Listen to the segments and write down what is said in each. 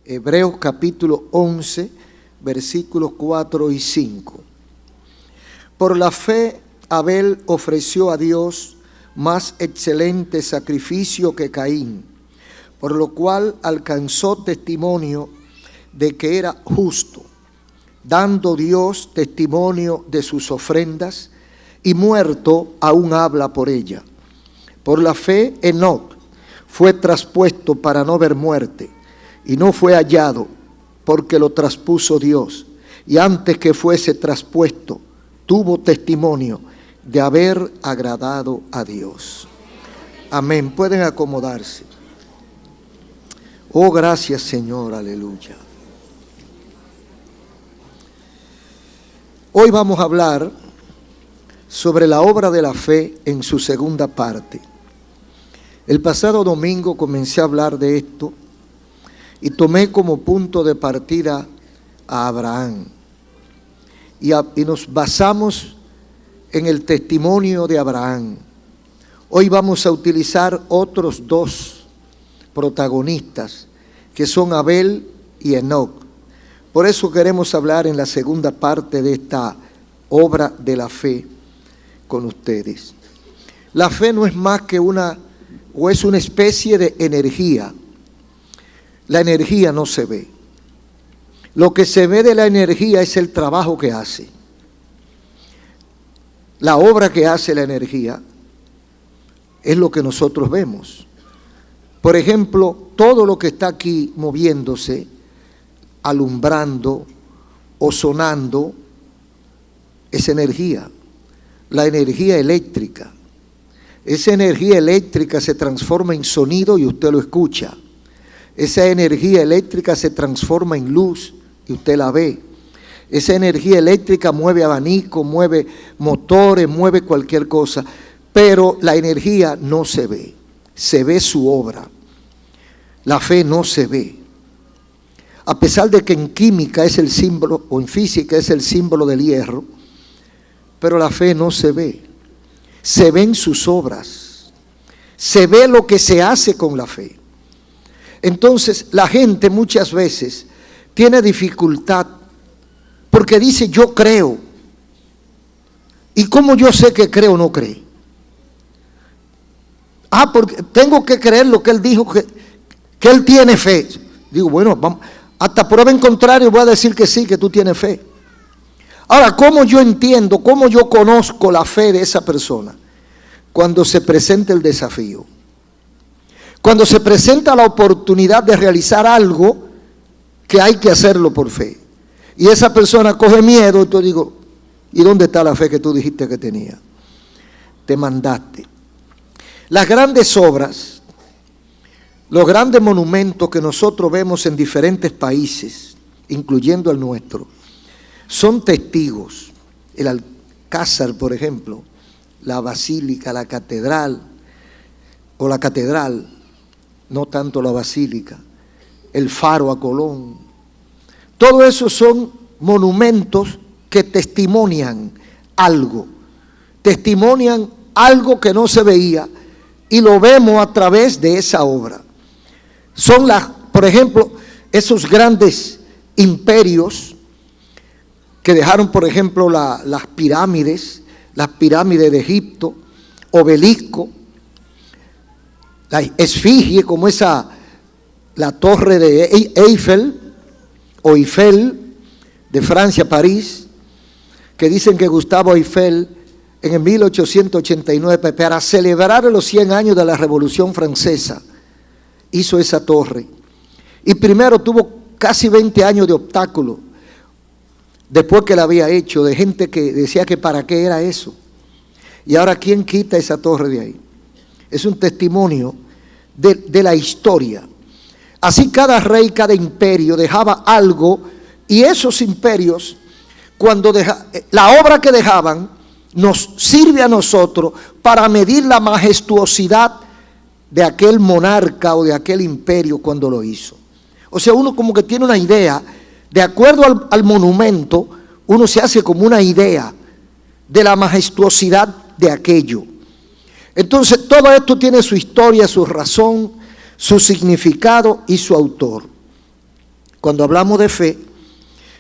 Hebreos capítulo 11, versículos 4 y 5. Por la fe, Abel ofreció a Dios más excelente sacrificio que Caín, por lo cual alcanzó testimonio de que era justo, dando Dios testimonio de sus ofrendas, y muerto aún habla por ella. Por la fe, Enoc fue traspuesto para no ver muerte, y no fue hallado, porque lo traspuso Dios, y antes que fuese traspuesto, tuvo testimonio de haber agradado a Dios. Amén. Pueden acomodarse. Oh, gracias, Señor, aleluya. Hoy vamos a hablar sobre la obra de la fe en su segunda parte. El pasado domingo comencé a hablar de esto y tomé como punto de partida a Abraham. Y nos basamos en el testimonio de Abraham. Hoy vamos a utilizar otros dos protagonistas, que son Abel y Enoc. Por eso queremos hablar en la segunda parte de esta obra de la fe con ustedes. La fe no es más que es una especie de energía. La energía no se ve. Lo que se ve de la energía es el trabajo que hace. La obra que hace la energía es lo que nosotros vemos. Por ejemplo, todo lo que está aquí moviéndose, alumbrando o sonando, es energía. La energía eléctrica. Esa energía eléctrica se transforma en sonido y usted lo escucha. Esa energía eléctrica se transforma en luz y usted la ve. Esa energía eléctrica mueve abanico, mueve motores, mueve cualquier cosa. Pero la energía no se ve su obra. La fe no se ve. A pesar de que en química es el símbolo, o en física es el símbolo del hierro, pero la fe no se ve. Se ven sus obras. Se ve lo que se hace con la fe. Entonces, la gente muchas veces tiene dificultad porque dice, yo creo. ¿Y cómo yo sé que creo o no cree? Porque tengo que creer lo que él dijo, que él tiene fe. Digo, bueno, vamos, hasta prueba en contrario voy a decir que sí, que tú tienes fe. Ahora, ¿cómo yo entiendo, cómo yo conozco la fe de esa persona? Cuando se presenta el desafío. Cuando se presenta la oportunidad de realizar algo que hay que hacerlo por fe. Y esa persona coge miedo, y tú digo, ¿y dónde está la fe que tú dijiste que tenía? Te mandaste. Las grandes obras, los grandes monumentos que nosotros vemos en diferentes países, incluyendo el nuestro, son testigos. El Alcázar, por ejemplo, la basílica, la catedral, o la catedral, no tanto la basílica, el faro a Colón. Todo eso son monumentos que testimonian algo que no se veía y lo vemos a través de esa obra. Son por ejemplo, esos grandes imperios que dejaron, por ejemplo, las pirámides de Egipto, obelisco, la esfinge, como la torre de Eiffel de Francia, París, que dicen que Gustavo Eiffel en el 1889, para celebrar los 100 años de la Revolución Francesa, hizo esa torre. Y primero tuvo casi 20 años de obstáculo, después que la había hecho, de gente que decía que para qué era eso. Y ahora, ¿quién quita esa torre de ahí? Es un testimonio de la historia. Así cada rey, cada imperio dejaba algo, y esos imperios, la obra que dejaban, nos sirve a nosotros para medir la majestuosidad de aquel monarca o de aquel imperio cuando lo hizo. O sea, uno como que tiene una idea, de acuerdo al monumento, uno se hace como una idea de la majestuosidad de aquello. Entonces todo esto tiene su historia, su razón, su significado y su autor. Cuando hablamos de fe,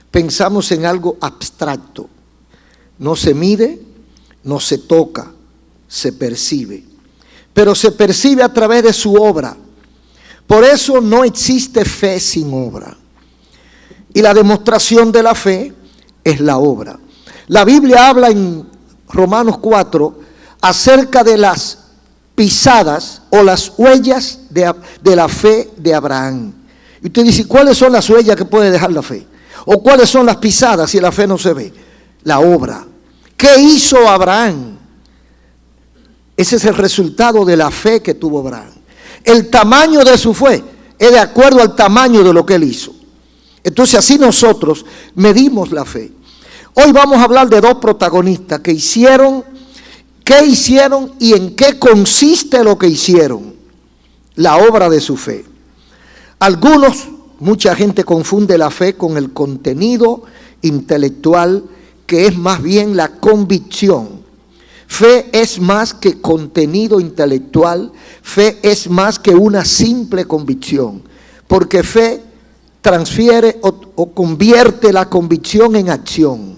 pensamos en algo abstracto. No se mide, no se toca, se percibe. Pero se percibe a través de su obra. Por eso no existe fe sin obra. Y la demostración de la fe es la obra. La Biblia habla en Romanos 4 acerca de las pisadas o las huellas de la fe de Abraham. Y usted dice, ¿cuáles son las huellas que puede dejar la fe? ¿O cuáles son las pisadas si la fe no se ve? La obra. ¿Qué hizo Abraham? Ese es el resultado de la fe que tuvo Abraham. El tamaño de su fe es de acuerdo al tamaño de lo que él hizo. Entonces así nosotros medimos la fe. Hoy vamos a hablar de dos protagonistas que hicieron, qué hicieron y en qué consiste lo que hicieron, la obra de su fe. Mucha gente confunde la fe con el contenido intelectual, que es más bien la convicción. Fe es más que contenido intelectual, fe es más que una simple convicción, porque fe transfiere o convierte la convicción en acción.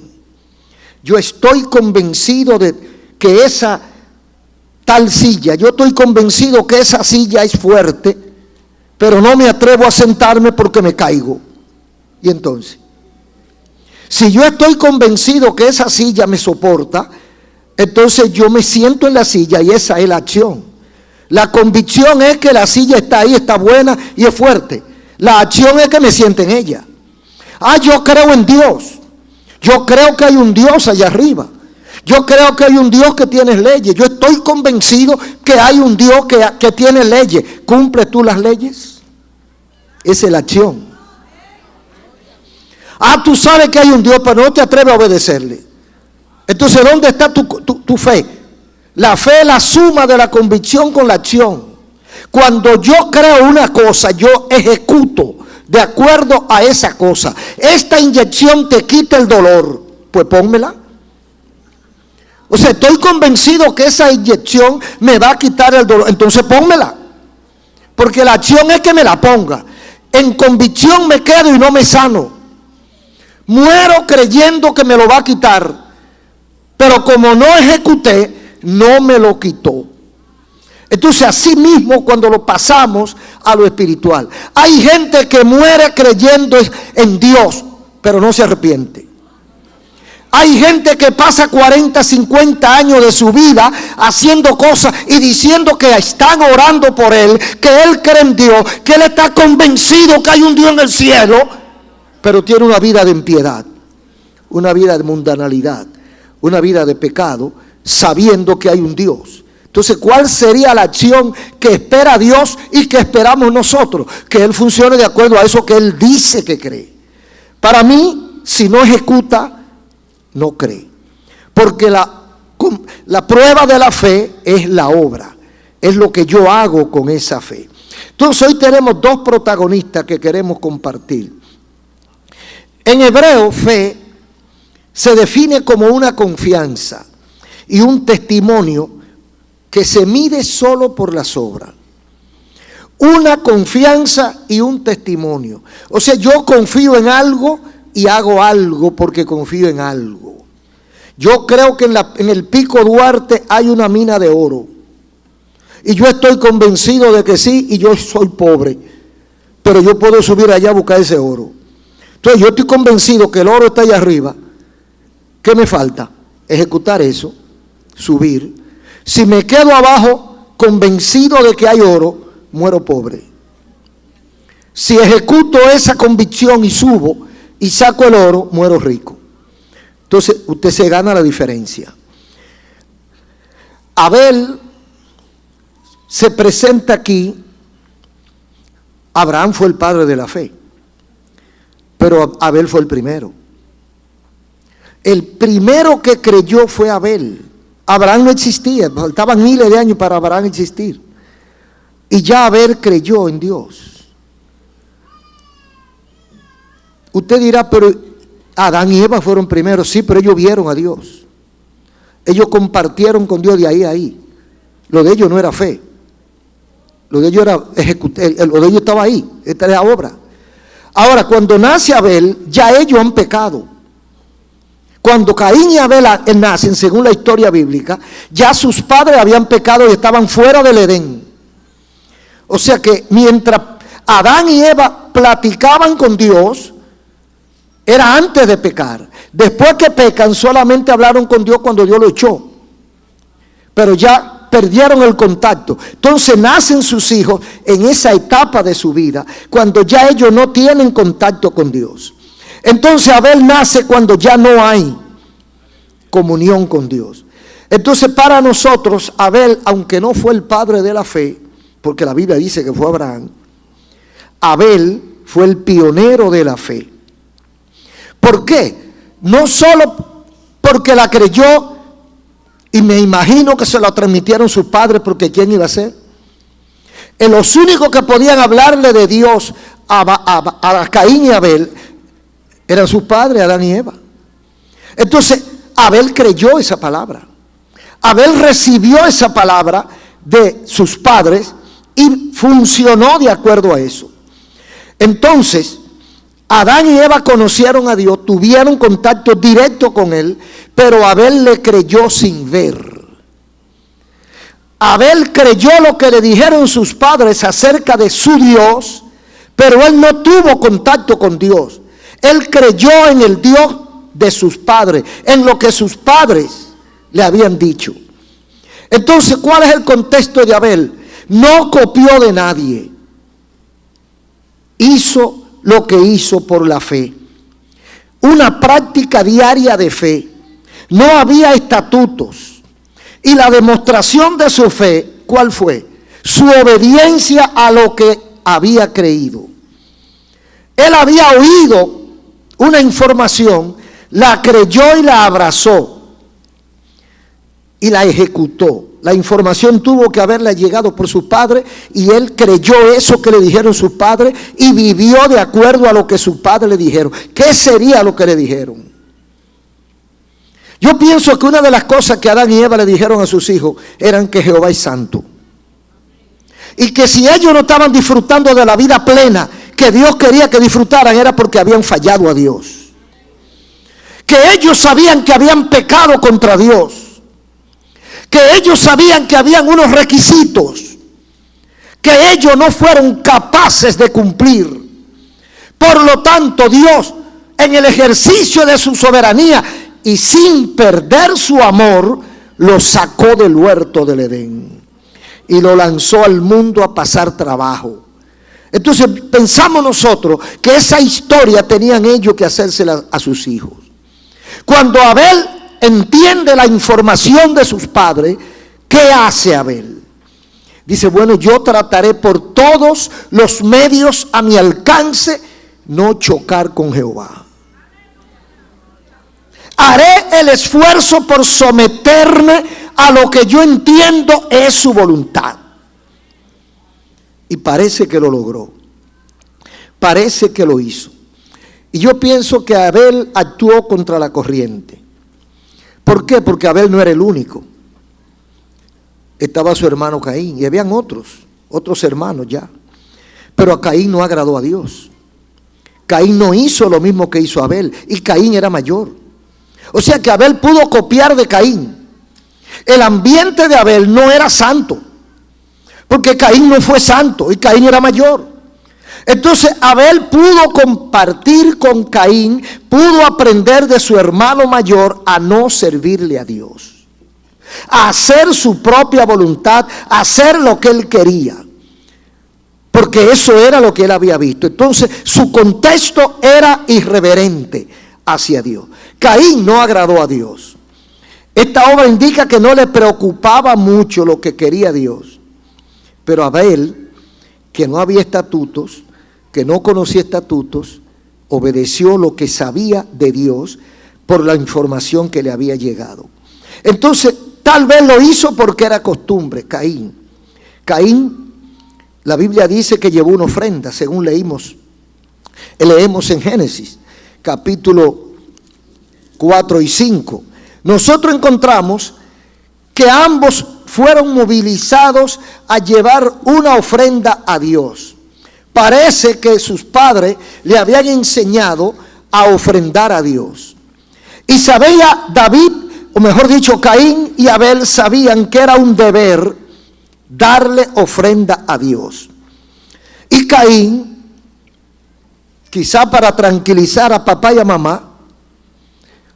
Yo estoy convencido de que esa tal silla, yo estoy convencido que esa silla es fuerte, pero no me atrevo a sentarme porque me caigo. Y entonces, si yo estoy convencido que esa silla me soporta, entonces yo me siento en la silla y esa es la acción. La convicción es que la silla está ahí, está buena y es fuerte. La acción es que me siente en ella. Yo creo en Dios. Yo creo que hay un Dios allá arriba. Yo creo que hay un Dios que tiene leyes. Yo estoy convencido que hay un Dios que tiene leyes. ¿Cumples tú las leyes? Esa es la acción. Tú sabes que hay un Dios, pero no te atreves a obedecerle. Entonces, ¿dónde está tu fe? La fe es la suma de la convicción con la acción. Cuando yo creo una cosa, yo ejecuto de acuerdo a esa cosa. Esta inyección te quita el dolor, pues pónmela. O sea, estoy convencido que esa inyección me va a quitar el dolor, entonces pónmela. Porque la acción es que me la ponga. En convicción me quedo y no me sano. Muero creyendo que me lo va a quitar, pero como no ejecuté, no me lo quitó. Entonces así mismo cuando lo pasamos a lo espiritual, hay gente que muere creyendo en Dios, pero no se arrepiente. Hay gente que pasa 40, 50 años de su vida haciendo cosas y diciendo que están orando por él, que él cree en Dios, que él está convencido que hay un Dios en el cielo, pero tiene una vida de impiedad, una vida de mundanalidad, una vida de pecado, sabiendo que hay un Dios. Entonces, ¿cuál sería la acción que espera Dios y que esperamos nosotros? Que Él funcione de acuerdo a eso que Él dice que cree. Para mí, si no ejecuta, no cree. Porque la prueba de la fe es la obra. Es lo que yo hago con esa fe. Entonces, hoy tenemos dos protagonistas que queremos compartir. En hebreo, fe se define como una confianza y un testimonio que se mide solo por las obras. Una confianza y un testimonio. O sea, yo confío en algo y hago algo porque confío en algo. Yo creo que en el Pico Duarte hay una mina de oro. Y yo estoy convencido de que sí, y yo soy pobre. Pero yo puedo subir allá a buscar ese oro. Entonces yo estoy convencido que el oro está allá arriba. ¿Qué me falta? Ejecutar eso, subir. Si me quedo abajo convencido de que hay oro, muero pobre. Si ejecuto esa convicción y subo y saco el oro, muero rico. Entonces usted se gana la diferencia. Abel se presenta aquí. Abraham fue el padre de la fe, pero Abel fue el primero. El primero que creyó fue Abel. Abraham no existía, faltaban miles de años para Abraham existir. Y ya Abel creyó en Dios. Usted dirá, pero Adán y Eva fueron primeros. Sí, pero ellos vieron a Dios. Ellos compartieron con Dios de ahí a ahí. Lo de ellos no era fe. Lo de ellos era ejecutar, lo de ellos estaba ahí. Esta es la obra. Ahora, cuando nace Abel, ya ellos han pecado. Cuando Caín y Abel nacen, según la historia bíblica, ya sus padres habían pecado y estaban fuera del Edén. O sea que mientras Adán y Eva platicaban con Dios, era antes de pecar. Después que pecan, solamente hablaron con Dios cuando Dios lo echó. Pero ya perdieron el contacto. Entonces nacen sus hijos en esa etapa de su vida, cuando ya ellos no tienen contacto con Dios. Entonces Abel nace cuando ya no hay comunión con Dios. Entonces para nosotros, Abel, aunque no fue el padre de la fe, porque la Biblia dice que fue Abraham, Abel fue el pionero de la fe. ¿Por qué? No solo porque la creyó, y me imagino que se la transmitieron sus padres, porque ¿quién iba a ser? Los únicos que podían hablarle de Dios a Caín y Abel eran sus padres, Adán y Eva. Entonces, Abel creyó esa palabra. Abel recibió esa palabra de sus padres y funcionó de acuerdo a eso. Entonces, Adán y Eva conocieron a Dios, tuvieron contacto directo con Él, pero Abel le creyó sin ver. Abel creyó lo que le dijeron sus padres acerca de su Dios, pero él no tuvo contacto con Dios. Él creyó en el Dios de sus padres, en lo que sus padres le habían dicho. Entonces, ¿cuál es el contexto de Abel? No copió de nadie. Hizo lo que hizo por la fe. Una práctica diaria de fe. No había estatutos. Y la demostración de su fe, ¿cuál fue? Su obediencia a lo que había creído. Él había oído una información, la creyó y la abrazó y la ejecutó. La información tuvo que haberle llegado por su padre y él creyó eso que le dijeron sus padres y vivió de acuerdo a lo que sus padres le dijeron. ¿Qué sería lo que le dijeron? Yo pienso que una de las cosas que Adán y Eva le dijeron a sus hijos eran que Jehová es santo. Y que si ellos no estaban disfrutando de la vida plena que Dios quería que disfrutaran, era porque habían fallado a Dios. Que ellos sabían que habían pecado contra Dios. Que ellos sabían que habían unos requisitos que ellos no fueron capaces de cumplir. Por lo tanto, Dios, en el ejercicio de su soberanía y sin perder su amor, lo sacó del huerto del Edén y lo lanzó al mundo a pasar trabajo. Entonces pensamos nosotros que esa historia tenían ellos que hacérsela a sus hijos. Cuando Abel entiende la información de sus padres, ¿qué hace Abel? Dice, bueno, yo trataré por todos los medios a mi alcance no chocar con Jehová. Haré el esfuerzo por someterme a lo que yo entiendo es su voluntad. Y parece que lo logró. Parece que lo hizo. Y yo pienso que Abel actuó contra la corriente. ¿Por qué? Porque Abel no era el único. Estaba su hermano Caín y habían otros hermanos ya. Pero a Caín no agradó a Dios. Caín no hizo lo mismo que hizo Abel y Caín era mayor. O sea que Abel pudo copiar de Caín. El ambiente de Abel no era santo, porque Caín no fue santo y Caín era mayor. Entonces Abel pudo compartir con Caín, pudo aprender de su hermano mayor a no servirle a Dios, a hacer su propia voluntad, a hacer lo que él quería, porque eso era lo que él había visto. Entonces su contexto era irreverente hacia Dios. Caín no agradó a Dios. Esta obra indica que no le preocupaba mucho lo que quería Dios. Pero Abel, que no había estatutos, que no conocía estatutos, obedeció lo que sabía de Dios por la información que le había llegado. Entonces, tal vez lo hizo porque era costumbre. Caín, la Biblia dice que llevó una ofrenda, según leemos en Génesis, capítulo 4 y 5. Nosotros encontramos que ambos fueron movilizados a llevar una ofrenda a Dios. Parece que sus padres le habían enseñado a ofrendar a Dios. Y sabía David, o mejor dicho, Caín y Abel sabían que era un deber darle ofrenda a Dios. Y Caín, quizá para tranquilizar a papá y a mamá,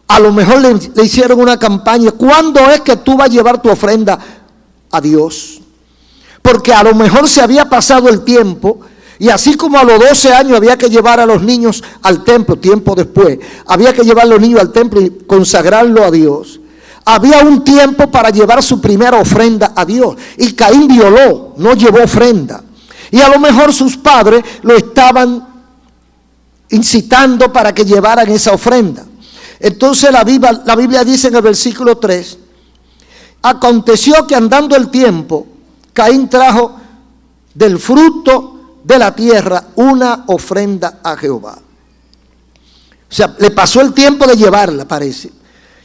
a lo mejor le hicieron una campaña: ¿cuándo es que tú vas a llevar tu ofrenda a Dios? Porque a lo mejor se había pasado el tiempo, y así como a los 12 años había que llevar a los niños al templo, tiempo después, había que llevar a los niños al templo y consagrarlo a Dios, había un tiempo para llevar su primera ofrenda a Dios. Y Caín violó, no llevó ofrenda. Y a lo mejor sus padres lo estaban incitando para que llevaran esa ofrenda. Entonces la Biblia dice en el versículo 3: aconteció que andando el tiempo, Caín trajo del fruto de la tierra una ofrenda a Jehová. O sea, le pasó el tiempo de llevarla, parece.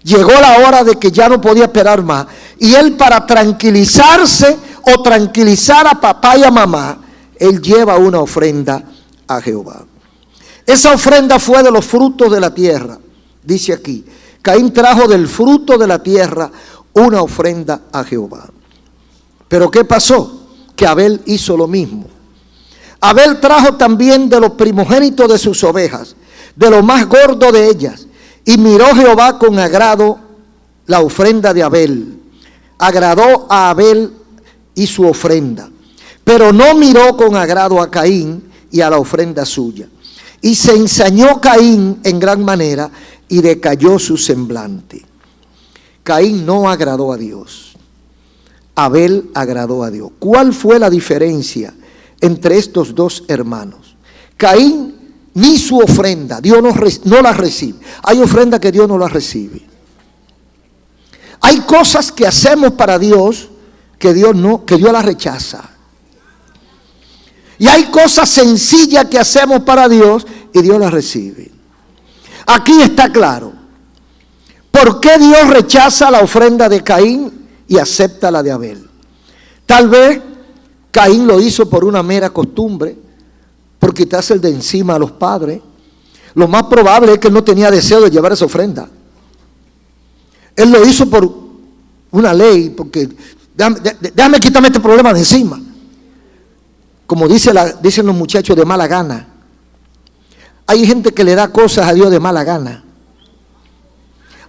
Llegó la hora de que ya no podía esperar más. Y él, para tranquilizarse o tranquilizar a papá y a mamá, él lleva una ofrenda a Jehová. Esa ofrenda fue de los frutos de la tierra. Dice aquí, Caín trajo del fruto de la tierra una ofrenda a Jehová. Pero ¿qué pasó? Que Abel hizo lo mismo. Abel trajo también de los primogénitos de sus ovejas, de lo más gordo de ellas. Y miró Jehová con agrado la ofrenda de Abel. Agradó a Abel y su ofrenda. Pero no miró con agrado a Caín y a la ofrenda suya. Y se ensañó Caín en gran manera y decayó su semblante. Caín no agradó a Dios. Abel agradó a Dios. ¿Cuál fue la diferencia entre estos dos hermanos? Caín ni su ofrenda, Dios no la recibe. Hay ofrenda que Dios no la recibe. Hay cosas que hacemos para Dios que Dios la rechaza. Y hay cosas sencillas que hacemos para Dios y Dios las recibe. Aquí está claro. ¿Por qué Dios rechaza la ofrenda de Caín y acepta la de Abel? Tal vez Caín lo hizo por una mera costumbre, por quitarse el de encima a los padres. Lo más probable es que él no tenía deseo de llevar esa ofrenda. Él lo hizo por una ley, porque déjame quitarme este problema de encima. Como dicen los muchachos, de mala gana. Hay gente que le da cosas a Dios de mala gana.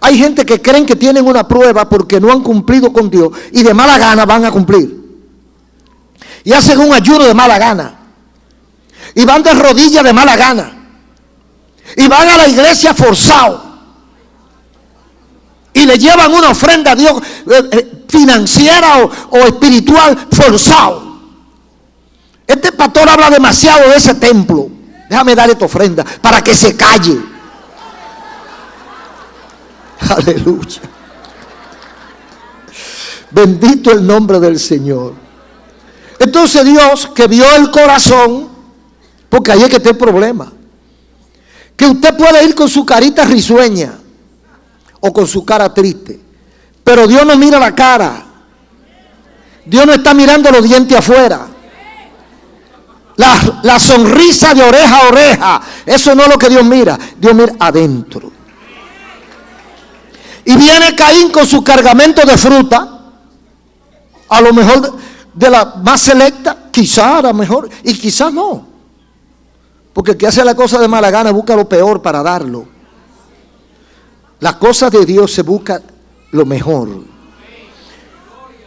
Hay gente que creen que tienen una prueba porque no han cumplido con Dios y de mala gana van a cumplir. Y hacen un ayuno de mala gana. Y van de rodillas de mala gana. Y van a la iglesia forzados. Y le llevan una ofrenda a Dios financiera o espiritual forzado. Este pastor habla demasiado de ese templo. Déjame dar esta ofrenda para que se calle. Aleluya. Bendito el nombre del Señor. Entonces Dios, que vio el corazón, porque ahí es que está el problema, que usted puede ir con su carita risueña o con su cara triste, pero Dios no mira la cara. Dios no está mirando los dientes afuera. La sonrisa de oreja a oreja, eso no es lo que Dios mira. Dios mira adentro. Y viene Caín con su cargamento de fruta, a lo mejor de la más selecta, quizá a lo mejor, y quizá no. Porque el que hace la cosa de mala gana busca lo peor para darlo. Las cosas de Dios se busca lo mejor,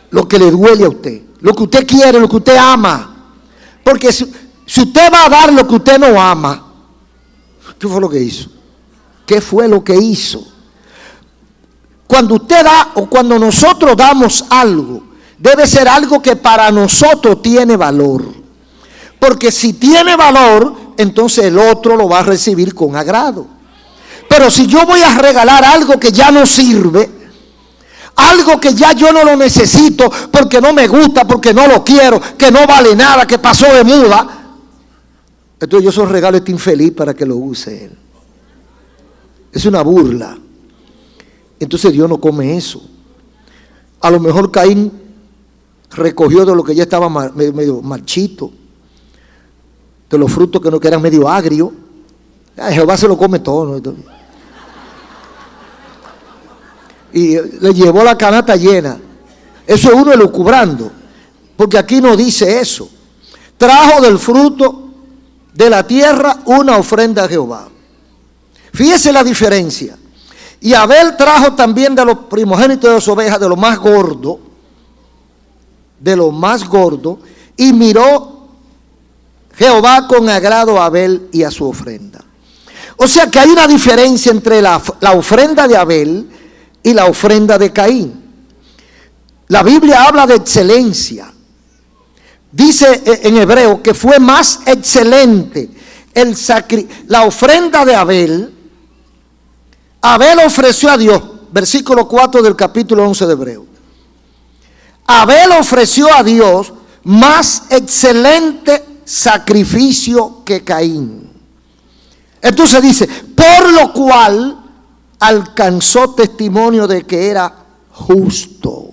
lo que le duele a usted, lo que usted quiere, lo que usted ama. Porque si usted va a dar lo que usted no ama, ¿qué fue lo que hizo? ¿Qué fue lo que hizo? Cuando usted da o cuando nosotros damos algo, debe ser algo que para nosotros tiene valor. Porque si tiene valor, entonces el otro lo va a recibir con agrado. Pero si yo voy a regalar algo que ya no sirve, algo que ya yo no lo necesito porque no me gusta, porque no lo quiero, que no vale nada, que pasó de moda, entonces yo se lo regalo a este infeliz para que lo use él. Es una burla. Entonces Dios no come eso. A lo mejor Caín recogió de lo que ya estaba medio marchito de los frutos que eran medio agrios. Jehová se lo come todo, ¿no? Y le llevó la canasta llena. Eso es uno elucubrando, porque aquí no dice eso. Trajo del fruto de la tierra una ofrenda a Jehová. Fíjese la diferencia. Y Abel trajo también de los primogénitos de las ovejas, de lo más gordo, y miró Jehová con agrado a Abel y a su ofrenda. O sea que hay una diferencia entre la ofrenda de Abel y la ofrenda de Caín. La Biblia habla de excelencia. Dice en Hebreo que fue más excelente la ofrenda de Abel. Abel ofreció a Dios, versículo 4 del capítulo 11 de Hebreo. Abel ofreció a Dios más excelente sacrificio que Caín. Entonces dice, por lo cual alcanzó testimonio de que era justo,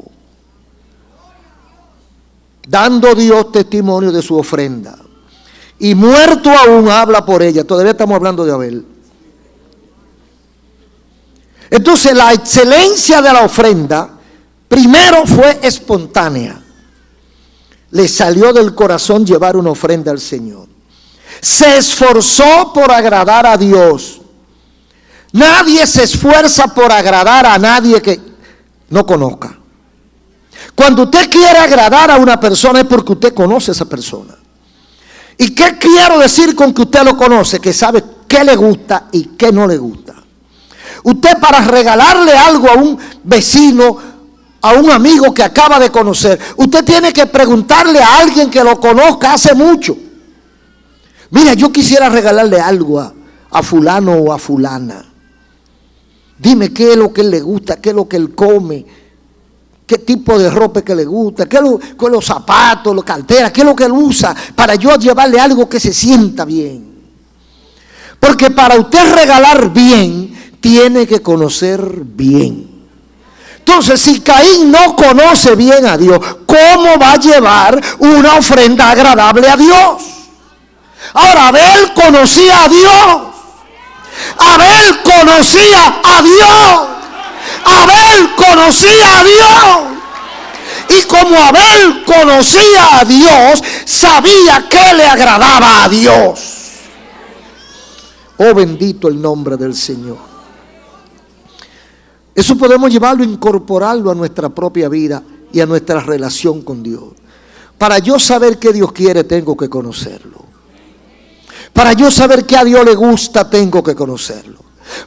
dando Dios testimonio de su ofrenda. Y muerto aún habla por ella. Todavía estamos hablando de Abel. Entonces la excelencia de la ofrenda primero fue espontánea. Le salió del corazón llevar una ofrenda al Señor. Se esforzó por agradar a Dios. Nadie se esfuerza por agradar a nadie que no conozca. Cuando usted quiere agradar a una persona es porque usted conoce a esa persona. ¿Y qué quiero decir con que usted lo conoce? Que sabe qué le gusta y qué no le gusta. Usted, para regalarle algo a un vecino, a un amigo que acaba de conocer, usted tiene que preguntarle a alguien que lo conozca hace mucho. Mira, yo quisiera regalarle algo a fulano o a fulana. Dime qué es lo que él le gusta, qué es lo que él come, qué tipo de ropa que le gusta, qué es los zapatos, las carteras, qué es lo que él usa, para yo llevarle algo que se sienta bien. Porque para usted regalar bien, tiene que conocer bien. Entonces, si Caín no conoce bien a Dios, ¿cómo va a llevar una ofrenda agradable a Dios? Ahora, Abel conocía a Dios. Abel conocía a Dios. Abel conocía a Dios. Y como Abel conocía a Dios, sabía que le agradaba a Dios. Oh, bendito el nombre del Señor. Eso podemos llevarlo, incorporarlo a nuestra propia vida y a nuestra relación con Dios. Para yo saber qué Dios quiere, tengo que conocerlo. Para yo saber qué a Dios le gusta, tengo que conocerlo.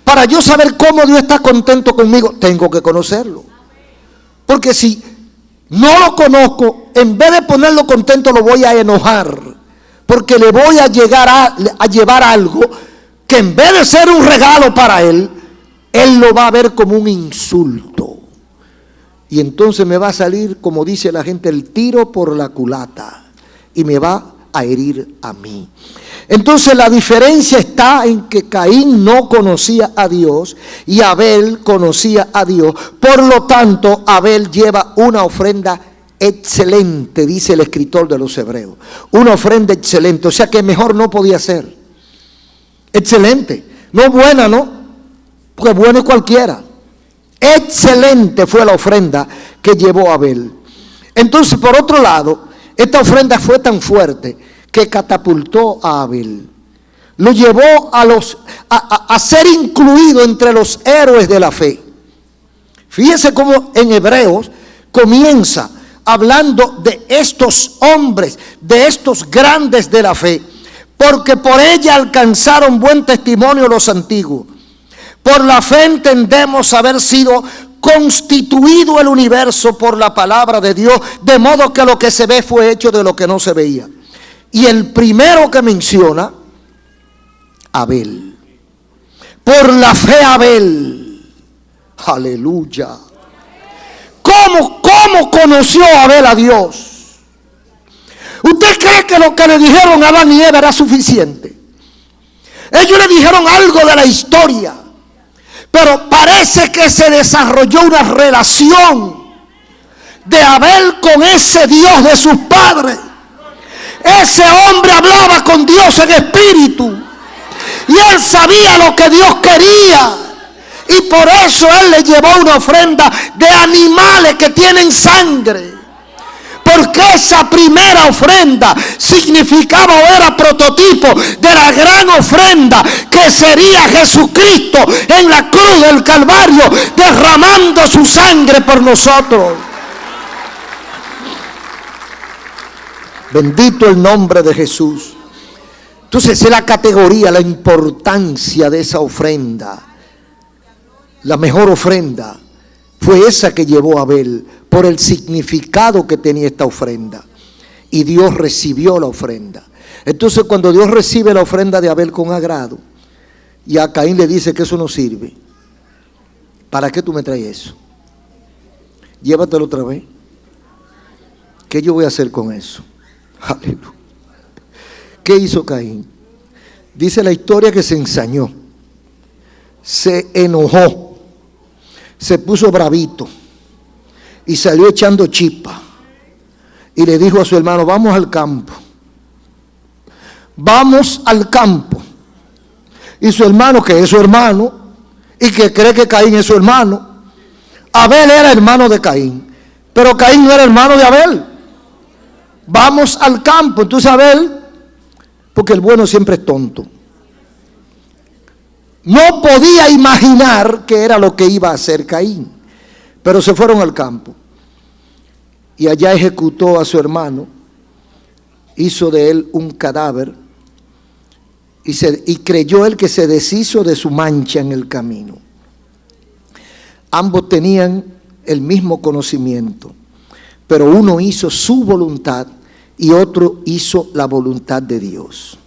Para yo saber cómo Dios está contento conmigo, tengo que conocerlo. Porque si no lo conozco, en vez de ponerlo contento, lo voy a enojar. Porque le voy a llevar algo que en vez de ser un regalo para él lo va a ver como un insulto. Y entonces me va a salir, como dice la gente, el tiro por la culata. Y me va a herir a mí. Entonces la diferencia está en que Caín no conocía a Dios y Abel conocía a Dios. Por lo tanto, Abel lleva una ofrenda excelente, dice el escritor de los Hebreos. Una ofrenda excelente, o sea que mejor no podía ser. Excelente, no buena, ¿no? Porque bueno es cualquiera. Excelente fue la ofrenda que llevó Abel. Entonces, por otro lado, esta ofrenda fue tan fuerte que catapultó a Abel. Lo llevó a ser incluido entre los héroes de la fe. Fíjese cómo en Hebreos comienza hablando de estos hombres, de estos grandes de la fe, porque por ella alcanzaron buen testimonio los antiguos. Por la fe entendemos haber sido constituido el universo por la palabra de Dios, de modo que lo que se ve fue hecho de lo que no se veía. Y el primero que menciona, Abel. Por la fe Abel. Aleluya. ¿Cómo conoció Abel a Dios? ¿Usted cree que lo que le dijeron a Adán y Eva era suficiente? Ellos le dijeron algo de la historia, pero parece que se desarrolló una relación de Abel con ese Dios de sus padres, Ese hombre hablaba con Dios en espíritu. Y él sabía lo que Dios quería. Y por eso él le llevó una ofrenda de animales que tienen sangre. Porque esa primera ofrenda significaba o era prototipo de la gran ofrenda que sería Jesucristo en la cruz del Calvario, derramando su sangre por nosotros. Bendito el nombre de Jesús. Entonces es la categoría, la importancia de esa ofrenda. La mejor ofrenda fue esa que llevó Abel, por el significado que tenía esta ofrenda. Y Dios recibió la ofrenda. Entonces cuando Dios recibe la ofrenda de Abel con agrado, y a Caín le dice que eso no sirve, ¿para qué tú me traes eso? Llévatelo otra vez. ¿Qué yo voy a hacer con eso? Aleluya. ¿Qué hizo Caín? Dice la historia que se ensañó, se enojó, se puso bravito y salió echando chispa y le dijo a su hermano: vamos al campo, vamos al campo. Y su hermano, que es su hermano y que cree que Caín es su hermano, Abel era hermano de Caín, pero Caín no era hermano de Abel. Vamos al campo. Entonces Abel, porque el bueno siempre es tonto, no podía imaginar qué era lo que iba a hacer Caín, pero se fueron al campo y allá ejecutó a su hermano, hizo de él un cadáver y creyó él que se deshizo de su mancha en el camino. Ambos tenían el mismo conocimiento, pero uno hizo su voluntad y otro hizo la voluntad de Dios.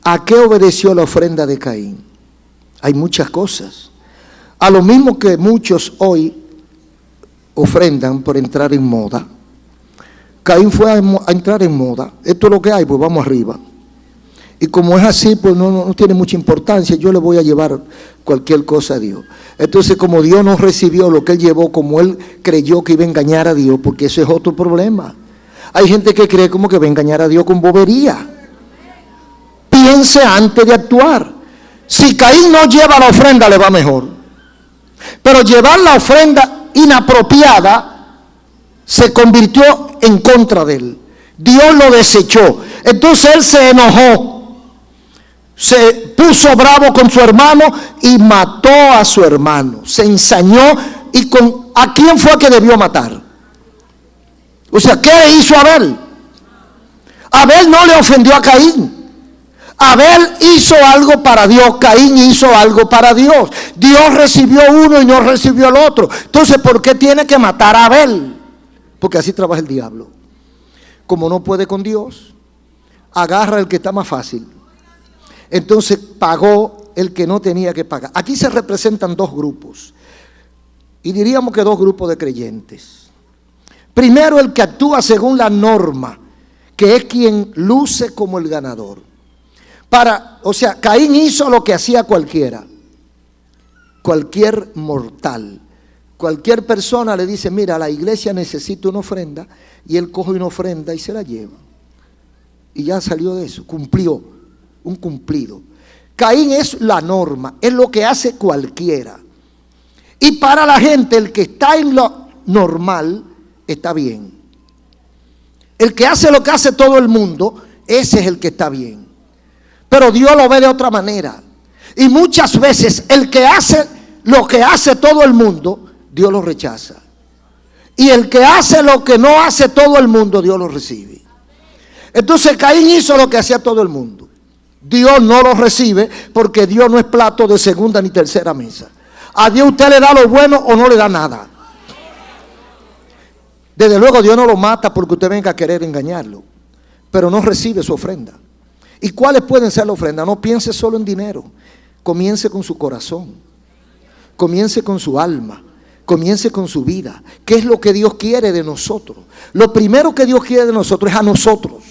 ¿A qué obedeció la ofrenda de Caín? Hay muchas cosas. A lo mismo que muchos hoy ofrendan por entrar en moda. Caín fue a entrar en moda. Esto es lo que hay, pues vamos arriba. Y como es así, pues no tiene mucha importancia. Yo le voy a llevar cualquier cosa a Dios. Entonces, como Dios no recibió lo que él llevó, como él creyó que iba a engañar a Dios, porque eso es otro problema. Hay gente que cree como que va a engañar a Dios con bobería. Piense antes de actuar. Si Caín no lleva la ofrenda, le va mejor. Pero llevar la ofrenda inapropiada se convirtió en contra de él. Dios lo desechó. Entonces él se enojó, se puso bravo con su hermano y mató a su hermano. Se ensañó y ¿a quién fue que debió matar? O sea, ¿qué le hizo Abel? Abel no le ofendió a Caín. Abel hizo algo para Dios, Caín hizo algo para Dios. Dios recibió uno y no recibió el otro. Entonces, ¿por qué tiene que matar a Abel? Porque así trabaja el diablo. Como no puede con Dios, agarra el que está más fácil. Entonces pagó el que no tenía que pagar. Aquí se representan dos grupos. Y diríamos que dos grupos de creyentes. Primero, el que actúa según la norma, que es quien luce como el ganador. O sea, Caín hizo lo que hacía cualquiera. Cualquier mortal. Cualquier persona le dice: mira, la iglesia necesita una ofrenda, y él coge una ofrenda y se la lleva. Y ya salió de eso, cumplió, un cumplido. Caín es la norma, es lo que hace cualquiera. Y para la gente, el que está en lo normal está bien. El que hace lo que hace todo el mundo, ese es el que está bien. Pero Dios lo ve de otra manera. Y muchas veces el que hace lo que hace todo el mundo, Dios lo rechaza. Y el que hace lo que no hace todo el mundo, Dios lo recibe. Entonces Caín hizo lo que hacía todo el mundo. Dios no lo recibe porque Dios no es plato de segunda ni tercera mesa. A Dios usted le da lo bueno o no le da nada. Desde luego Dios no lo mata porque usted venga a querer engañarlo, pero no recibe su ofrenda. ¿Y cuáles pueden ser la ofrenda? No piense solo en dinero. Comience con su corazón. Comience con su alma. Comience con su vida. ¿Qué es lo que Dios quiere de nosotros? Lo primero que Dios quiere de nosotros es a nosotros.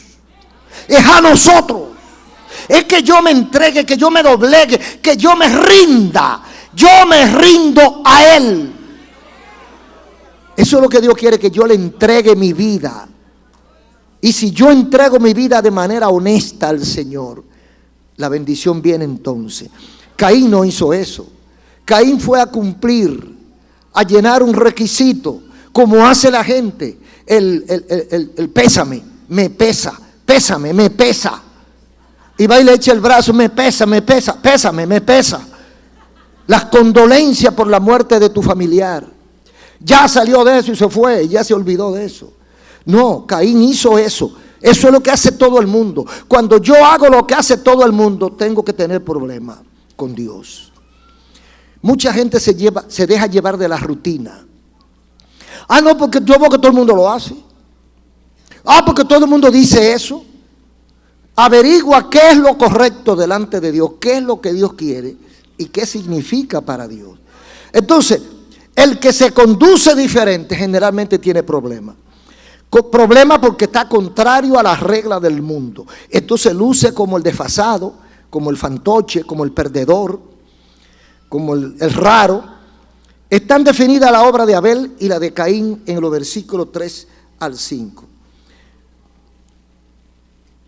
Es a nosotros. Es que yo me entregue, que yo me doblegue, que yo me rinda. Yo me rindo a Él. Eso es lo que Dios quiere, que yo le entregue mi vida. y si yo entrego mi vida de manera honesta al Señor, la bendición viene entonces. Caín no hizo eso. Caín fue a cumplir, a llenar un requisito, como hace la gente. El pésame, me pesa, pésame, me pesa. Y va y le echa el brazo, me pesa, pésame, me pesa. Las condolencias por la muerte de tu familiar. Ya salió de eso y se fue, ya se olvidó de eso. No, Caín hizo eso. Eso es lo que hace todo el mundo. Cuando yo hago lo que hace todo el mundo, tengo que tener problemas con Dios. Mucha gente se deja llevar de la rutina. Ah, no, porque yo veo que todo el mundo lo hace. Ah, porque todo el mundo dice eso. Averigua qué es lo correcto delante de Dios, qué es lo que Dios quiere y qué significa para Dios. Entonces, el que se conduce diferente generalmente tiene problemas. Problema porque está contrario a las reglas del mundo. Entonces luce como el desfasado, como el fantoche, como el perdedor, como el raro. Están definidas la obra de Abel y la de Caín en los versículos 3 al 5.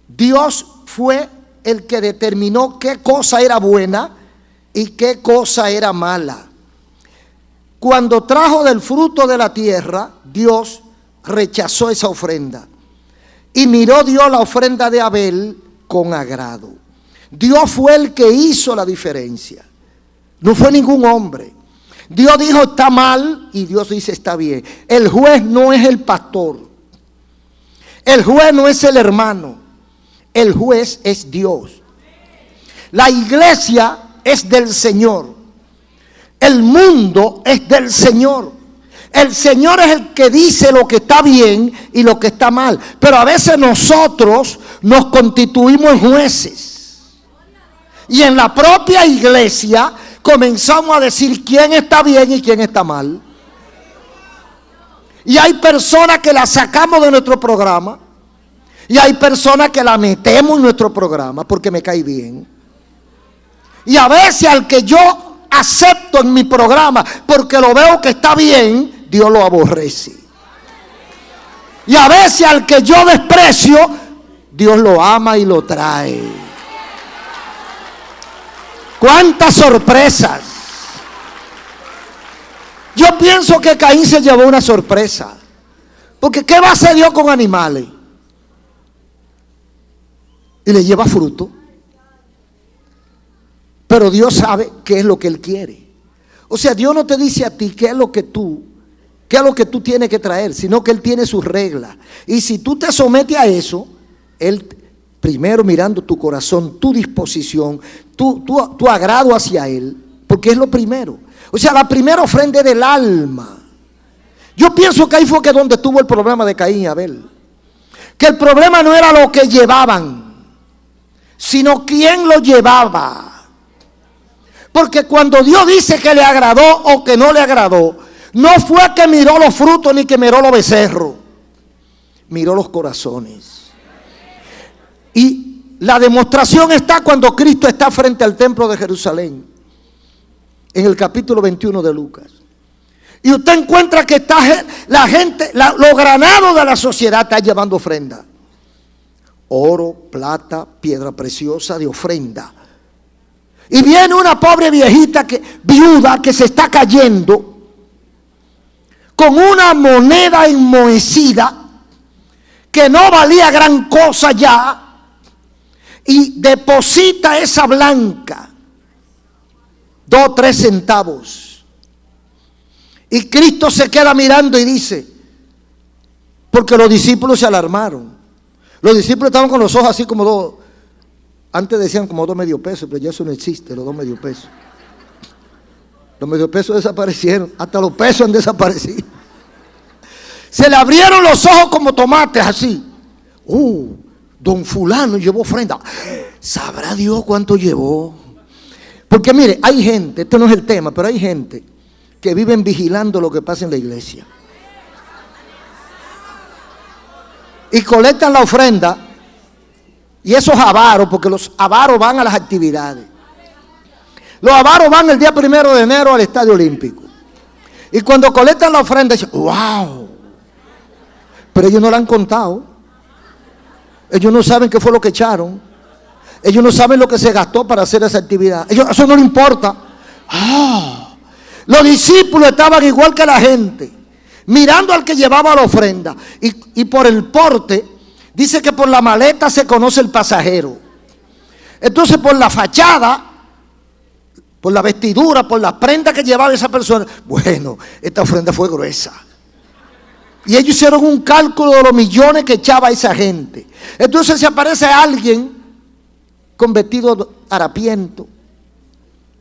Dios fue el que determinó qué cosa era buena y qué cosa era mala. Cuando trajo del fruto de la tierra, Dios rechazó esa ofrenda y miró Dios la ofrenda de Abel con agrado. Dios fue el que hizo la diferencia, no fue ningún hombre. Dios dijo está mal y Dios dice está bien. El juez no es el pastor, el juez no es el hermano, el juez es Dios. La iglesia es del Señor, el mundo es del Señor. El Señor es el que dice lo que está bien y lo que está mal. Pero a veces nosotros nos constituimos en jueces. Y en la propia iglesia comenzamos a decir quién está bien y quién está mal. Y hay personas que la sacamos de nuestro programa. Y hay personas que la metemos en nuestro programa porque me cae bien. Y a veces al que yo acepto en mi programa porque lo veo que está bien, Dios lo aborrece. Y a veces al que yo desprecio, Dios lo ama y lo trae. ¡Cuántas sorpresas! Yo pienso que Caín se llevó una sorpresa. Porque ¿qué va a hacer Dios con animales? Y le lleva fruto. Pero Dios sabe qué es lo que Él quiere. O sea, Dios no te dice a ti qué es lo que tú tienes que traer, sino que Él tiene sus reglas. Y si tú te sometes a eso, Él, primero mirando tu corazón, tu disposición, tu agrado hacia Él, porque es lo primero. O sea, la primera ofrenda del alma. Yo pienso que ahí fue que donde tuvo el problema de Caín y Abel. Que el problema no era lo que llevaban, sino quién lo llevaba. Porque cuando Dios dice que le agradó o que no le agradó, no fue que miró los frutos ni que miró los becerros, miró los corazones. Y la demostración está cuando Cristo está frente al templo de Jerusalén, en el capítulo 21 de Lucas. Y usted encuentra que está la gente, los granados de la sociedad están llevando ofrenda. Oro, plata, piedra preciosa de ofrenda. Y viene una pobre viejita viuda que se está cayendo con una moneda enmohecida que no valía gran cosa ya, y deposita esa blanca, 2 o 3 centavos. Y Cristo se queda mirando y dice, porque los discípulos se alarmaron. Los discípulos estaban con los ojos así como dos. Antes decían como 2 medio pesos, pero ya eso no existe, los 2 medio pesos. Los medio pesos desaparecieron, hasta los pesos han desaparecido. Se le abrieron los ojos como tomates así. Don fulano llevó ofrenda. ¿Sabrá Dios cuánto llevó? Porque mire, hay gente, este no es el tema, pero hay gente que viven vigilando lo que pasa en la iglesia. Y colectan la ofrenda. Y esos avaros, porque los avaros van a las actividades. Los avaros van el día 1 de enero al Estadio Olímpico. Y cuando colectan la ofrenda, dicen, ¡wow! Pero ellos no la han contado. Ellos no saben qué fue lo que echaron. Ellos no saben lo que se gastó para hacer esa actividad. Eso no les importa. Los discípulos estaban igual que la gente, mirando al que llevaba la ofrenda. Y por el porte, dice que por la maleta se conoce el pasajero. Entonces por la fachada, por la vestidura, por la prenda que llevaba esa persona, bueno, esta ofrenda fue gruesa. Y ellos hicieron un cálculo de los millones que echaba esa gente. Entonces se aparece alguien con vestido harapiento,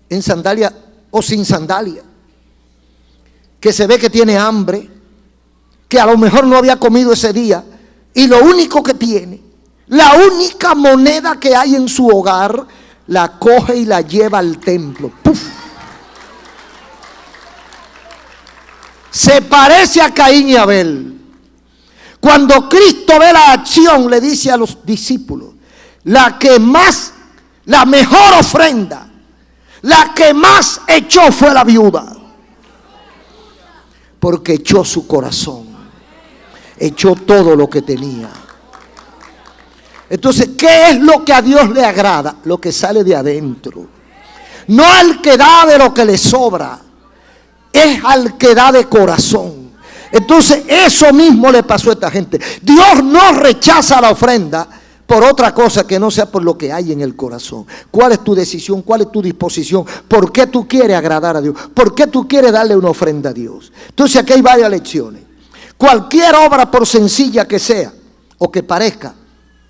en sandalia o sin sandalia, que se ve que tiene hambre, que a lo mejor no había comido ese día, y lo único que tiene, la única moneda que hay en su hogar, la coge y la lleva al templo. ¡Puf! Se parece a Caín y Abel. Cuando Cristo ve la acción, le dice a los discípulos: la mejor ofrenda, la que más echó fue la viuda, porque echó su corazón, echó todo lo que tenía. Entonces, ¿qué es lo que a Dios le agrada? Lo que sale de adentro. No al que da de lo que le sobra, es al que da de corazón. Entonces, eso mismo le pasó a esta gente. Dios no rechaza la ofrenda por otra cosa que no sea por lo que hay en el corazón. ¿Cuál es tu decisión? ¿Cuál es tu disposición? ¿Por qué tú quieres agradar a Dios? ¿Por qué tú quieres darle una ofrenda a Dios? Entonces, aquí hay varias lecciones. Cualquier obra, por sencilla que sea o que parezca,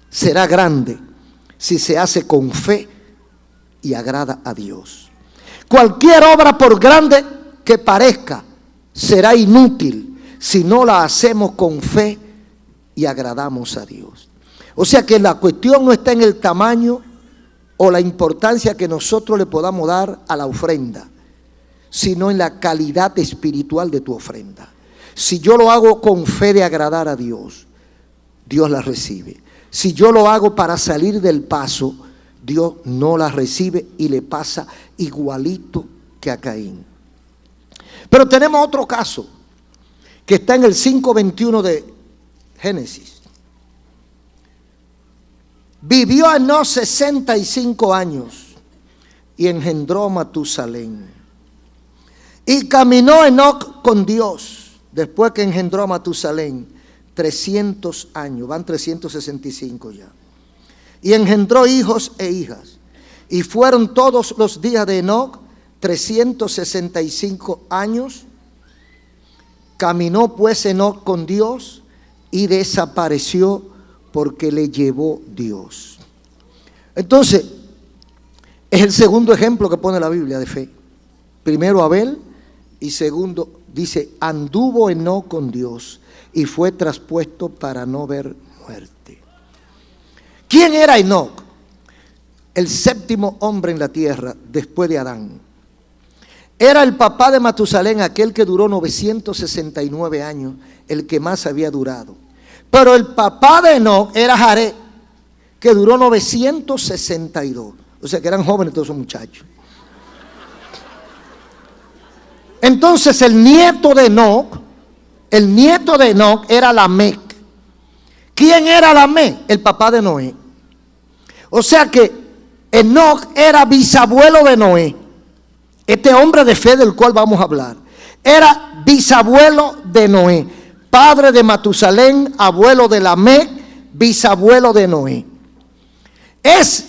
será grande si se hace con fe y agrada a Dios. Cualquier obra, por grande que parezca, será inútil si no la hacemos con fe y agradamos a Dios. O sea que la cuestión no está en el tamaño o la importancia que nosotros le podamos dar a la ofrenda, sino en la calidad espiritual de tu ofrenda. Si yo lo hago con fe de agradar a Dios, Dios la recibe. Si yo lo hago para salir del paso, Dios no la recibe y le pasa igualito que a Caín. Pero tenemos otro caso que está en el 5:21 de Génesis. Vivió Enoc 65 años y engendró a Matusalén. Y caminó Enoc con Dios después que engendró a Matusalén 300 años, van 365 ya. Y engendró hijos e hijas. Y fueron todos los días de Enoc 365 años. Caminó pues Enoc con Dios y desapareció porque le llevó Dios. Entonces, es el segundo ejemplo que pone la Biblia de fe. Primero Abel y segundo, dice, anduvo Enoc con Dios y fue traspuesto para no ver muerte. ¿Quién era Enoc? El séptimo hombre en la tierra después de Adán. Era el papá de Matusalén, aquel que duró 969 años, el que más había durado. Pero el papá de Enoc era Jared, que duró 962. O sea que eran jóvenes todos esos muchachos. Entonces el nieto de Enoc era Lamec. ¿Quién era Lamec? El papá de Noé. O sea que Enoc era bisabuelo de Noé. Este hombre de fe del cual vamos a hablar era bisabuelo de Noé, padre de Matusalén, abuelo de Lamec, bisabuelo de Noé. Es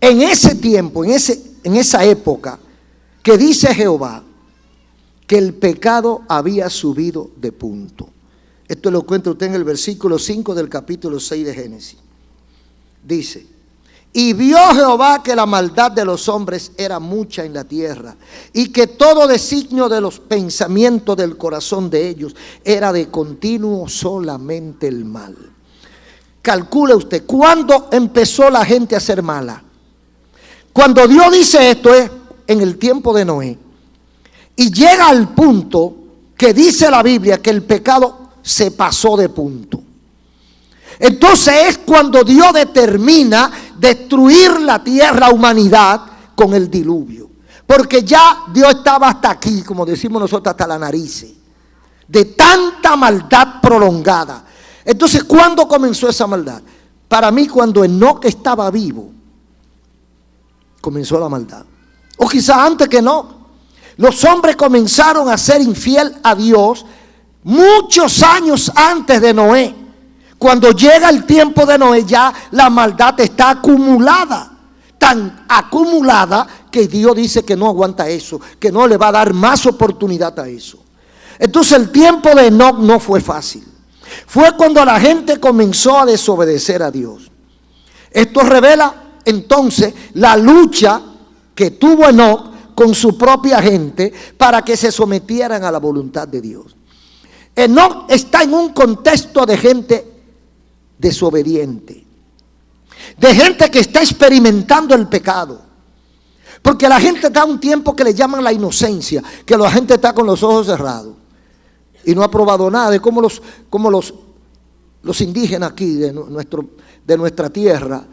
en ese tiempo, en esa época, que dice Jehová que el pecado había subido de punto. Esto lo encuentra usted en el versículo 5 del capítulo 6 de Génesis. Dice: y vio Jehová que la maldad de los hombres era mucha en la tierra, y que todo designio de los pensamientos del corazón de ellos era de continuo solamente el mal. Calcule usted, ¿cuándo empezó la gente a ser mala? Cuando Dios dice esto es en el tiempo de Noé. Y llega al punto que dice la Biblia que el pecado se pasó de punto. Entonces es cuando Dios determina destruir la tierra, la humanidad, con el diluvio. Porque ya Dios estaba hasta aquí, como decimos nosotros, hasta la nariz, de tanta maldad prolongada. Entonces, ¿cuándo comenzó esa maldad? Para mí, cuando Enoc estaba vivo, comenzó la maldad. O quizás antes que no. Los hombres comenzaron a ser infiel a Dios muchos años antes de Noé. Cuando llega el tiempo de Noé, ya la maldad está acumulada. Tan acumulada que Dios dice que no aguanta eso, que no le va a dar más oportunidad a eso. Entonces el tiempo de Enoc no fue fácil. Fue cuando la gente comenzó a desobedecer a Dios. Esto revela entonces la lucha que tuvo Enoc con su propia gente para que se sometieran a la voluntad de Dios. Enoc está en un contexto de gente desobediente, de gente que está experimentando el pecado, porque la gente está en un tiempo que le llaman la inocencia, que la gente está con los ojos cerrados y no ha probado nada. Es como los indígenas aquí de nuestra tierra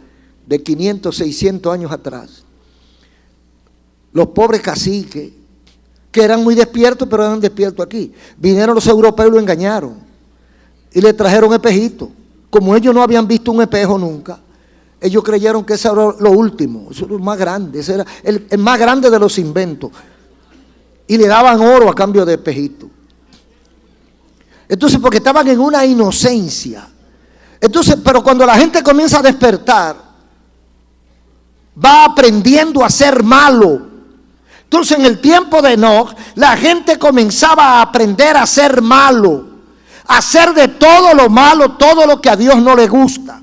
de 500, 600 años atrás. Los pobres caciques, que eran muy despiertos, pero eran despiertos aquí. Vinieron los europeos y lo engañaron. Y le trajeron espejitos. Como ellos no habían visto un espejo nunca, ellos creyeron que eso era lo último, eso era lo más grande, ese era el más grande de los inventos. Y le daban oro a cambio de espejitos. Entonces, porque estaban en una inocencia. Entonces, pero cuando la gente comienza a despertar, va aprendiendo a ser malo. Entonces en el tiempo de Enoc, la gente comenzaba a aprender a ser malo, a hacer de todo lo malo, todo lo que a Dios no le gusta.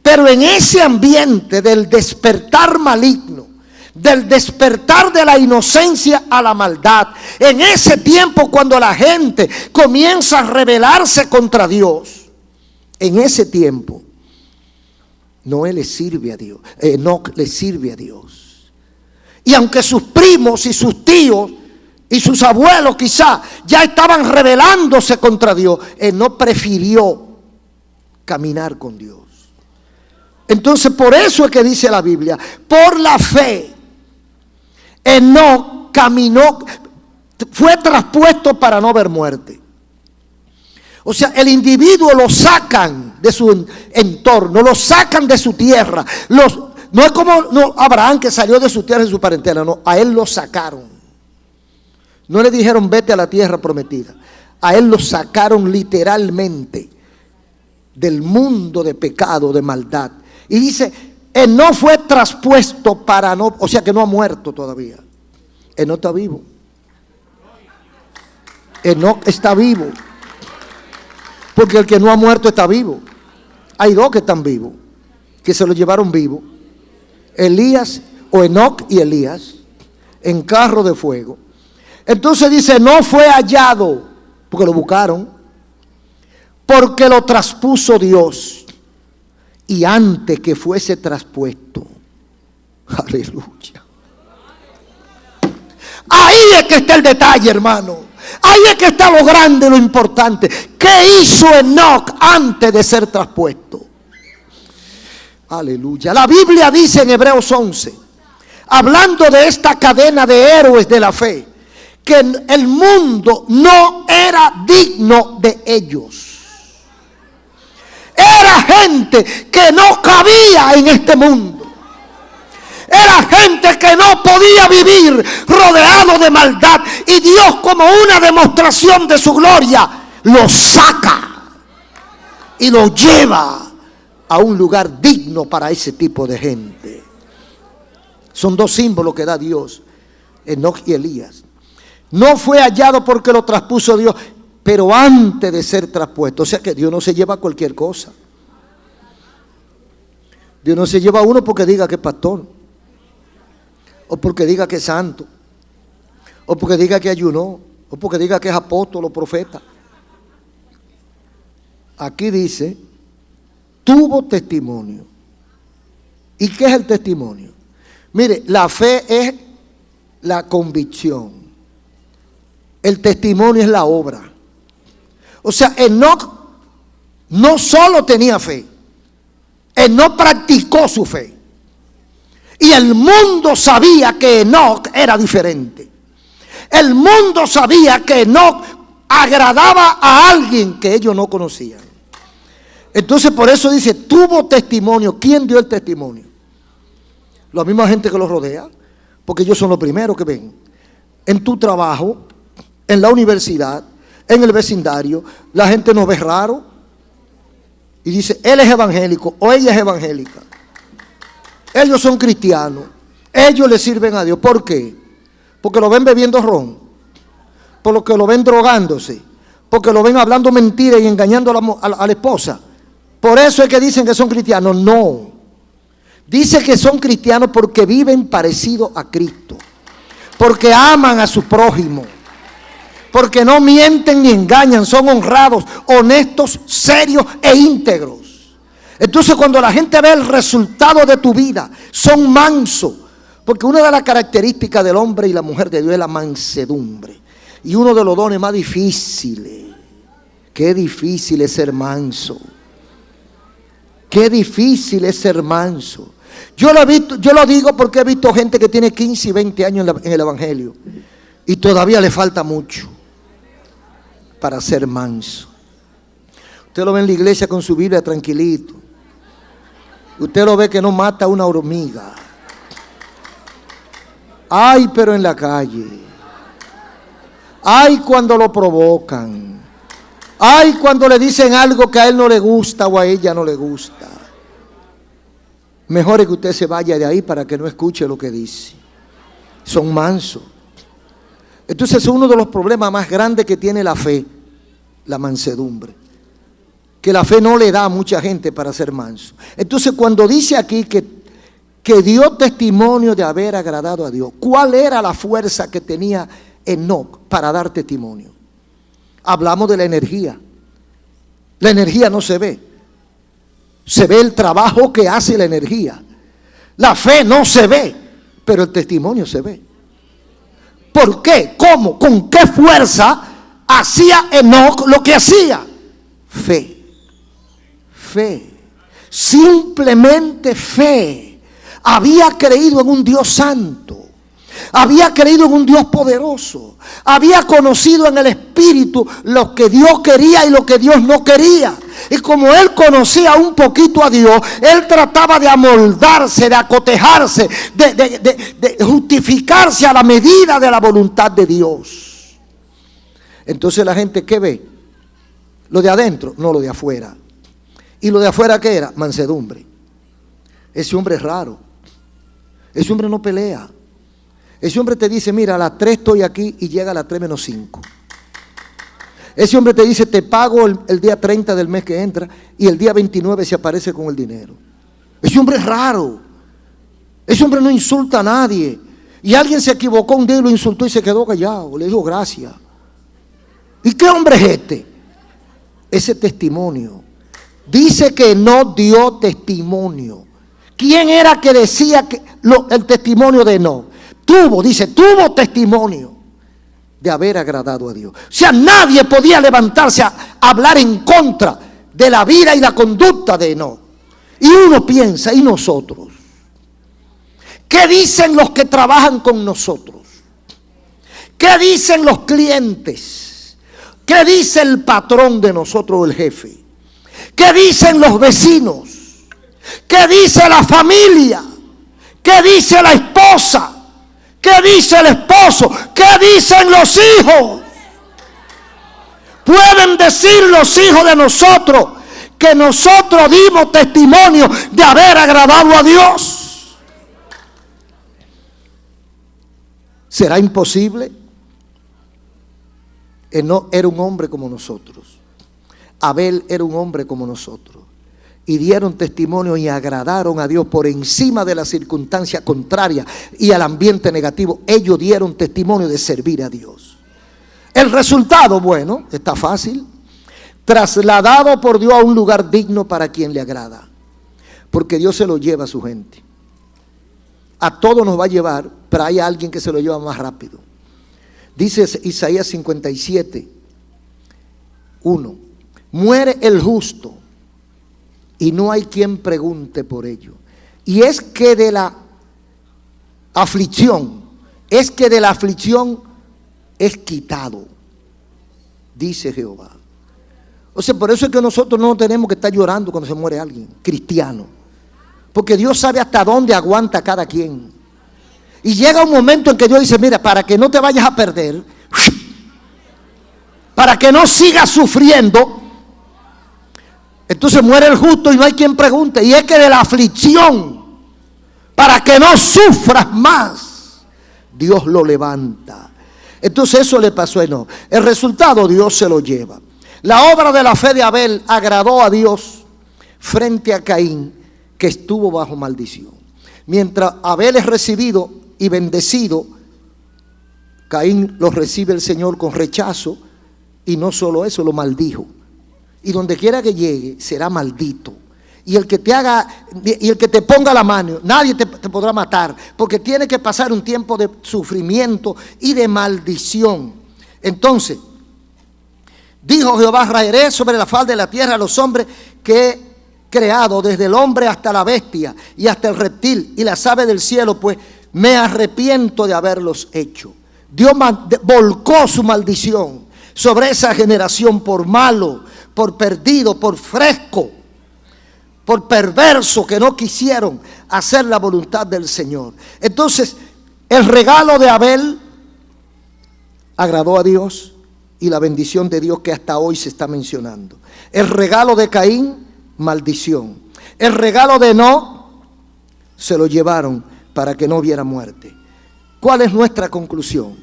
Pero en ese ambiente del despertar maligno, del despertar de la inocencia a la maldad, en ese tiempo cuando la gente comienza a rebelarse contra Dios, en ese tiempo, Noé le sirve a Dios, Enoc le sirve a Dios. Y aunque sus primos y sus tíos y sus abuelos quizá ya estaban rebelándose contra Dios, Enoc prefirió caminar con Dios. Entonces por eso es que dice la Biblia, por la fe, Enoc caminó, fue traspuesto para no ver muerte. O sea, el individuo lo sacan de su entorno, lo sacan de su tierra. No es como Abraham, que salió de su tierra y su parentela, no, a él lo sacaron. No le dijeron vete a la tierra prometida. A él lo sacaron literalmente del mundo de pecado, de maldad. Y dice, él no fue traspuesto para no, o sea que no ha muerto todavía. Él no está vivo. Él no está vivo. Porque el que no ha muerto está vivo. Hay dos que están vivos, que se lo llevaron vivo. Elías, o Enoc y Elías, en carro de fuego. Entonces dice, no fue hallado, porque lo buscaron, porque lo traspuso Dios. Y antes que fuese traspuesto, aleluya. Ahí es que está el detalle, hermano. Ahí es que está lo grande, lo importante. ¿Qué hizo Enoc antes de ser traspuesto? Aleluya. La Biblia dice en Hebreos 11, hablando de esta cadena de héroes de la fe, que el mundo no era digno de ellos. Era gente que no cabía en este mundo. Era gente que no podía vivir rodeado de maldad. Y Dios, como una demostración de su gloria, lo saca y lo lleva a un lugar digno para ese tipo de gente. Son dos símbolos que da Dios, Enoc y Elías. No fue hallado porque lo traspuso Dios, pero antes de ser traspuesto. O sea que Dios no se lleva cualquier cosa. Dios no se lleva a uno porque diga que es pastor, o porque diga que es santo, o porque diga que ayunó, o porque diga que es apóstol o profeta. Aquí dice, tuvo testimonio. ¿Y qué es el testimonio? Mire, la fe es la convicción. El testimonio es la obra. O sea, Enoc no solo tenía fe, Enoc practicó su fe. Y el mundo sabía que Enoc era diferente. El mundo sabía que Enoc agradaba a alguien que ellos no conocían. Entonces por eso dice, tuvo testimonio. ¿Quién dio el testimonio? La misma gente que los rodea, porque ellos son los primeros que ven. En tu trabajo, en la universidad, en el vecindario, la gente nos ve raro y dice, él es evangélico o ella es evangélica. Ellos son cristianos, ellos le sirven a Dios. ¿Por qué? Porque lo ven bebiendo ron, porque lo ven drogándose, porque lo ven hablando mentiras y engañando a la esposa. Por eso es que dicen que son cristianos. No, dice que son cristianos porque viven parecido a Cristo, porque aman a su prójimo, porque no mienten ni engañan, son honrados, honestos, serios e íntegros. Entonces cuando la gente ve el resultado de tu vida, son mansos, porque una de las características del hombre y la mujer de Dios es la mansedumbre. Y uno de los dones más difíciles, qué difícil es ser manso. Qué difícil es ser manso. Yo lo digo porque he visto gente que tiene 15 y 20 años en el evangelio y todavía le falta mucho para ser manso. Usted lo ve en la iglesia con su Biblia tranquilito. Usted lo ve que no mata a una hormiga. Ay, pero en la calle. Ay, cuando lo provocan. Ay, cuando le dicen algo que a él no le gusta o a ella no le gusta. Mejor es que usted se vaya de ahí para que no escuche lo que dice. Son mansos. Entonces es uno de los problemas más grandes que tiene la fe, la mansedumbre. Que la fe no le da a mucha gente para ser manso. Entonces cuando dice aquí que dio testimonio de haber agradado a Dios, ¿cuál era la fuerza que tenía Enoc para dar testimonio? Hablamos de la energía. La energía no se ve. Se ve el trabajo que hace la energía. La fe no se ve, pero el testimonio se ve. ¿Por qué? ¿Cómo? ¿Con qué fuerza hacía Enoc lo que hacía? Fe. Fe. Simplemente fe. Había creído en un Dios santo. Había creído en un Dios poderoso. Había conocido en el Espíritu lo que Dios quería y lo que Dios no quería. Y como él conocía un poquito a Dios, él trataba de amoldarse, de acotejarse, de justificarse a la medida de la voluntad de Dios. Entonces la gente, ¿qué ve? Lo de adentro, no lo de afuera. ¿Y lo de afuera qué era? Mansedumbre. Ese hombre es raro. Ese hombre no pelea. Ese hombre te dice, mira, a las 3 estoy aquí y llega a las 3 menos 5. Ese hombre te dice, te pago el día 30 del mes que entra y el día 29 se aparece con el dinero. Ese hombre es raro. Ese hombre no insulta a nadie. Y alguien se equivocó un día y lo insultó y se quedó callado. Le dijo gracias. ¿Y qué hombre es este? Ese testimonio. Dice que no dio testimonio. ¿Quién era que decía el testimonio de no? Tuvo testimonio de haber agradado a Dios. O sea, nadie podía levantarse a hablar en contra de la vida y la conducta de Enoc. Y uno piensa, ¿y nosotros? ¿Qué dicen los que trabajan con nosotros? ¿Qué dicen los clientes? ¿Qué dice el patrón de nosotros, el jefe? ¿Qué dicen los vecinos? ¿Qué dice la familia? ¿Qué dice la esposa? ¿Qué dice el esposo? ¿Qué dicen los hijos? Pueden decir los hijos de nosotros que nosotros dimos testimonio de haber agradado a Dios. ¿Será imposible? Enoc era un hombre como nosotros. Abel era un hombre como nosotros. Y dieron testimonio y agradaron a Dios por encima de las circunstancias contrarias y al ambiente negativo. Ellos dieron testimonio de servir a Dios. El resultado, bueno, está fácil. Trasladado por Dios a un lugar digno para quien le agrada. Porque Dios se lo lleva a su gente. A todos nos va a llevar, pero hay alguien que se lo lleva más rápido. Dice Isaías 57, 1. Muere el justo y no hay quien pregunte por ello. Y es que de la aflicción es quitado, dice Jehová. O sea, por eso es que nosotros no tenemos que estar llorando cuando se muere alguien, cristiano. Porque Dios sabe hasta dónde aguanta cada quien. Y llega un momento en que Dios dice, mira, para que no te vayas a perder, para que no sigas sufriendo, entonces muere el justo y no hay quien pregunte. Y es que de la aflicción, para que no sufras más, Dios lo levanta. Entonces eso le pasó a Enoc. El resultado Dios se lo lleva. La obra de la fe de Abel agradó a Dios frente a Caín, que estuvo bajo maldición. Mientras Abel es recibido y bendecido, Caín lo recibe el Señor con rechazo, y no solo eso, lo maldijo. Y donde quiera que llegue, será maldito. Y el que te ponga la mano, nadie te podrá matar, porque tiene que pasar un tiempo de sufrimiento y de maldición. Entonces, dijo Jehová, raeré sobre la faz de la tierra a los hombres que he creado, desde el hombre hasta la bestia y hasta el reptil y las aves del cielo, pues me arrepiento de haberlos hecho. Dios volcó su maldición sobre esa generación por malo, por perdido, por fresco, por perverso, que no quisieron hacer la voluntad del Señor. Entonces, el regalo de Abel agradó a Dios, y la bendición de Dios que hasta hoy se está mencionando. El regalo de Caín, maldición. El regalo de Enoc, se lo llevaron para que no hubiera muerte. ¿Cuál es nuestra conclusión?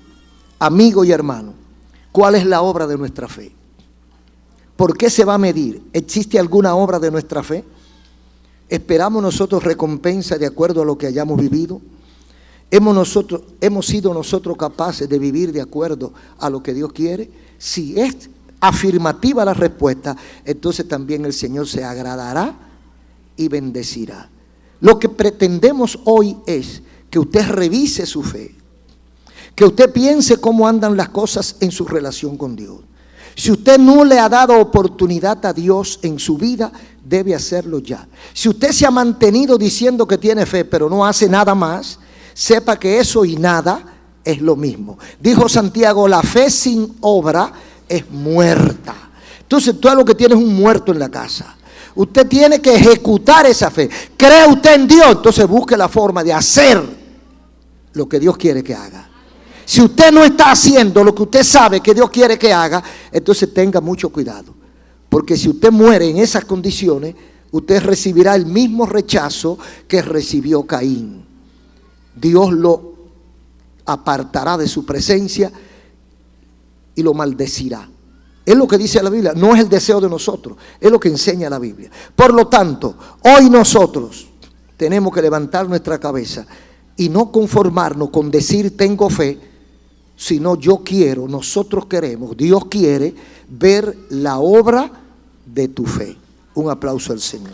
Amigo y hermano, ¿cuál es la obra de nuestra fe? ¿Por qué se va a medir? ¿Existe alguna obra de nuestra fe? ¿Esperamos nosotros recompensa de acuerdo a lo que hayamos vivido? ¿Hemos sido nosotros capaces de vivir de acuerdo a lo que Dios quiere? Si es afirmativa la respuesta, entonces también el Señor se agradará y bendecirá. Lo que pretendemos hoy es que usted revise su fe, que usted piense cómo andan las cosas en su relación con Dios. Si usted no le ha dado oportunidad a Dios en su vida, debe hacerlo ya. Si usted se ha mantenido diciendo que tiene fe, pero no hace nada más, sepa que eso y nada es lo mismo. Dijo Santiago, la fe sin obra es muerta. Entonces tú lo que tienes es un muerto en la casa. Usted tiene que ejecutar esa fe. ¿Cree usted en Dios? Entonces busque la forma de hacer lo que Dios quiere que haga. Si usted no está haciendo lo que usted sabe que Dios quiere que haga, entonces tenga mucho cuidado. Porque si usted muere en esas condiciones, usted recibirá el mismo rechazo que recibió Caín. Dios lo apartará de su presencia y lo maldecirá. Es lo que dice la Biblia, no es el deseo de nosotros, es lo que enseña la Biblia. Por lo tanto, hoy nosotros tenemos que levantar nuestra cabeza y no conformarnos con decir tengo fe, sino yo quiero, nosotros queremos, Dios quiere ver la obra de tu fe. Un aplauso al Señor.